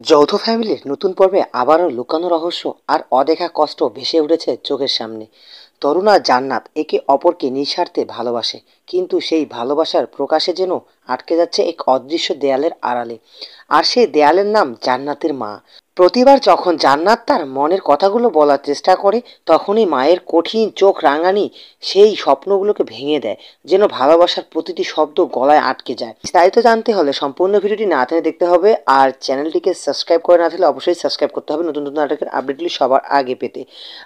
যৌথ ফ্যামিলির নতুন পর্বে আবারও লুকানো রহস্য আর অদেখা কষ্ট ভেসে উঠেছে চোখের সামনে। তরুণ আর জান্নাত একে অপরকে নিঃস্বার্থে ভালোবাসে, কিন্তু সেই ভালোবাসার প্রকাশে যেন আটকে যাচ্ছে এক অদৃশ্য দেয়ালের আড়ালে। আর সেই দেয়ালের নাম জান্নাতের মা। প্রতিবার যখন জান্নাত তার মনের কথাগুলো বলার চেষ্টা করে, তখনই মায়ের কঠিন চোখ রাঙানি সেই স্বপ্নগুলোকে ভেঙে দেয়, যেন ভালোবাসার প্রতিটি শব্দ গলায় আটকে যায়। বিস্তারিত জানতে হলে সম্পূর্ণ ভিডিওটি না টেনে দেখতে হবে, আর চ্যানেলটিকে সাবস্ক্রাইব করে না থাকলে অবশ্যই সাবস্ক্রাইব করতে হবে নতুন নতুন নাটকের আপডেটগুলি সবার আগে পেতে।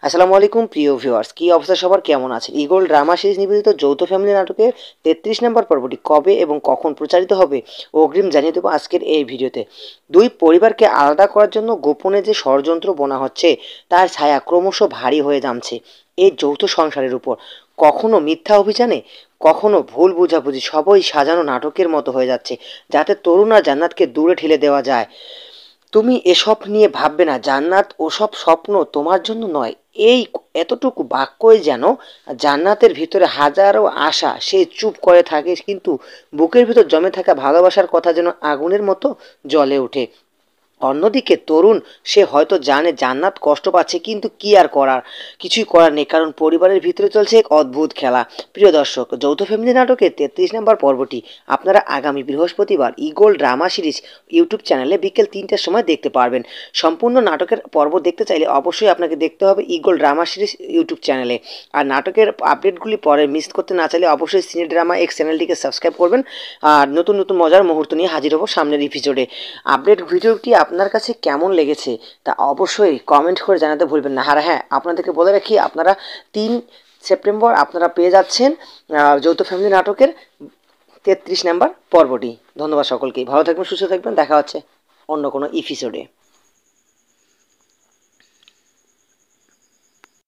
আসসালামু আলাইকুম প্রিয় ভিউয়ার্স, কি অবস্থা সবার, কেমন আছে? ইগল ড্রামা সিরিজ নিবেদিত যৌথ ফ্যামিলি নাটকের 33 নম্বর পর্বটি কবে এবং কখন প্রচারিত হবে অগ্রিম জানিয়ে দেবো আজকের এই ভিডিওতে। দুই পরিবারকে আলাদা করার জন্য গোপনে যে ষড়যন্ত্র বোনা হচ্ছে, তার ছায়া ক্রমশ ভারী হয়ে যাচ্ছে এই যৌথ সংসারের উপর। কখনো মিথ্যা অভিযানে, কখনো ভুল বোঝাবুঝি, সবই সাজানো নাটকের মতো হয়ে যাচ্ছে, যাতে তরুণ আর জান্নাতকে দূরে ঠেলে দেওয়া যায়। তুমি এসব নিয়ে ভাববে না, জান্নাত, ওসব স্বপ্ন তোমার জন্য নয়। এই এতটুকু বাক্যই যেন জান্নাতের ভিতরে হাজারো আশা সে চুপ করে থাকে, কিন্তু বুকের ভিতর জমে থাকা ভালোবাসার কথা যেন আগুনের মতো জ্বলে ওঠে। অন্যদিকে তরুণ, সে হয়তো জানে জান্নাত কষ্ট পাচ্ছে, কিন্তু কি আর করার, কিছুই করার নেই, কারণ পরিবারের ভিতরে চলছে এক অদ্ভুত খেলা। প্রিয় দর্শক, যৌথ ফ্যামিলি নাটকের 33 নম্বর পর্বটি আপনারা আগামী বৃহস্পতিবার ইগল ড্রামা সিরিজ ইউটিউব চ্যানেলে বিকেল 3টার সময় দেখতে পারবেন। সম্পূর্ণ নাটকের পর্ব দেখতে চাইলে অবশ্যই আপনাকে দেখতে হবে ইগল ড্রামা সিরিজ ইউটিউব চ্যানেলে। আর নাটকের আপডেটগুলি পরে মিস করতে না চাইলে অবশ্যই সিনে ড্রামা এক্স চ্যানেলটিকে সাবস্ক্রাইব করবেন। আর নতুন নতুন মজার মুহূর্ত নিয়ে হাজির হব সামনের এপিসোডে। আপডেট ভিডিওটি আপনার কাছে কেমন লেগেছে তা অবশ্যই কমেন্ট করে জানাতে ভুলবেন না। আর হ্যাঁ, আপনাদেরকে বলে রাখি, আপনারা 3 সেপ্টেম্বর আপনারা পেয়ে যাচ্ছেন যৌথ ফ্যামিলি নাটকের 33 নাম্বার পর্বটি। ধন্যবাদ সকলকে, ভালো থাকবেন, সুস্থ থাকবেন, দেখা হচ্ছে অন্য কোনো এপিসোডে।